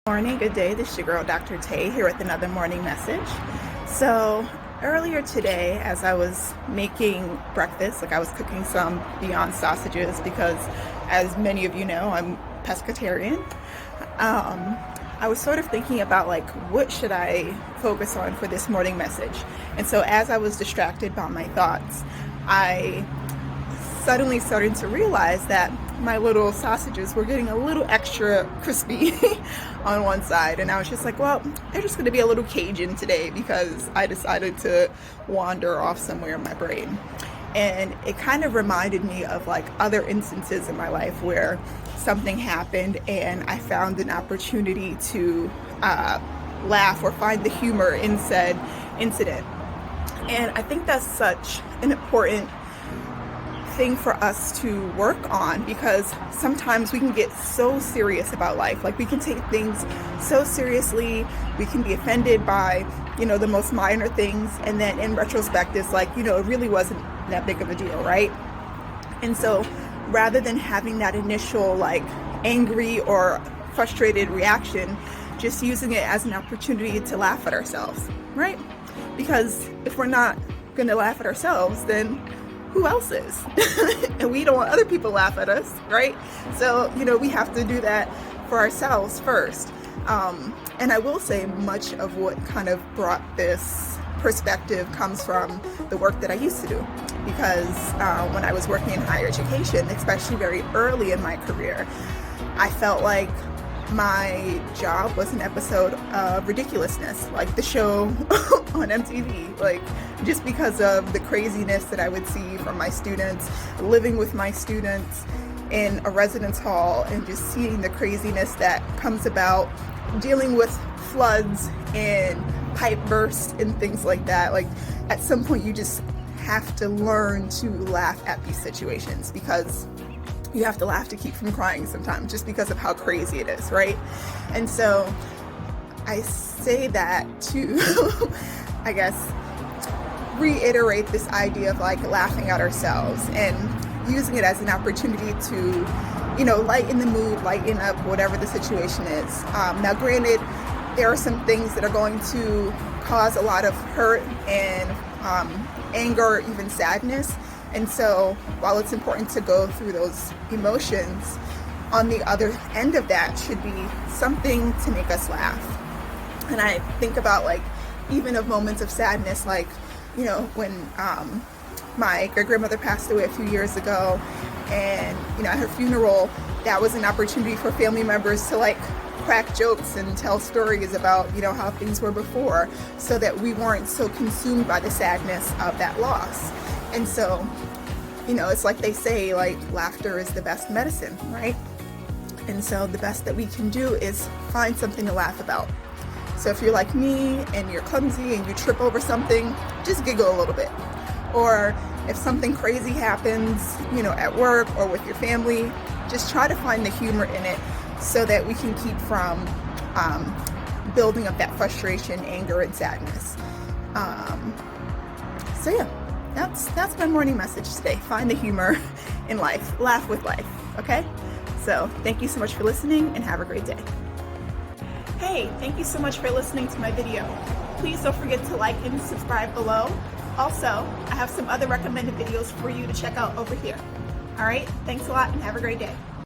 Morning, good day. This is your girl, Dr. Tay, here with another morning message. So earlier today, as I was making breakfast, I was cooking some Beyond sausages because, as many of you know, I'm pescatarian. I was sort of thinking about what should I focus on for this morning message. And so as I was distracted by my thoughts, I suddenly started to realize that my little sausages were getting a little extra crispy on one side, and I was just like, well, they're just going to be a little Cajun today because I decided to wander off somewhere in my brain. And it kind of reminded me of other instances in my life where something happened and I found an opportunity to laugh or find the humor in said incident. And I think that's such an important thing for us to work on, because sometimes we can get so serious about life. We can take things so seriously, we can be offended by the most minor things, and then in retrospect it's it really wasn't that big of a deal, right? And so rather than having that initial angry or frustrated reaction, just using it as an opportunity to laugh at ourselves, right? Because if we're not going to laugh at ourselves, then who else is? And we don't want other people to laugh at us, right? So, we have to do that for ourselves first. And I will say much of what kind of brought this perspective comes from the work that I used to do. Because when I was working in higher education, especially very early in my career, I felt like my job was an episode of Ridiculousness, like the show on MTV, just because of the craziness that I would see from my students, living with my students in a residence hall and just seeing the craziness that comes about dealing with floods and pipe bursts and things like that. At some point you just have to learn to laugh at these situations, because you have to laugh to keep from crying sometimes, just because of how crazy it is, right? And so I say that to, I guess, reiterate this idea of laughing at ourselves and using it as an opportunity to, lighten the mood, lighten up whatever the situation is. Now, granted, there are some things that are going to cause a lot of hurt and anger, even sadness. And so while it's important to go through those emotions, on the other end of that should be something to make us laugh. And I think about even of moments of sadness, when my great-grandmother passed away a few years ago, and at her funeral, that was an opportunity for family members to crack jokes and tell stories about how things were before, so that we weren't so consumed by the sadness of that loss. And so, it's like they say, laughter is the best medicine, right? And so the best that we can do is find something to laugh about. So if you're like me and you're clumsy and you trip over something, just giggle a little bit. Or if something crazy happens, at work or with your family, just try to find the humor in it so that we can keep from building up that frustration, anger, and sadness. So yeah. That's my morning message today. Find the humor in life. Laugh with life, okay? So thank you so much for listening, and have a great day. Hey, thank you so much for listening to my video. Please don't forget to like and subscribe below. Also, I have some other recommended videos for you to check out over here. All right, thanks a lot and have a great day.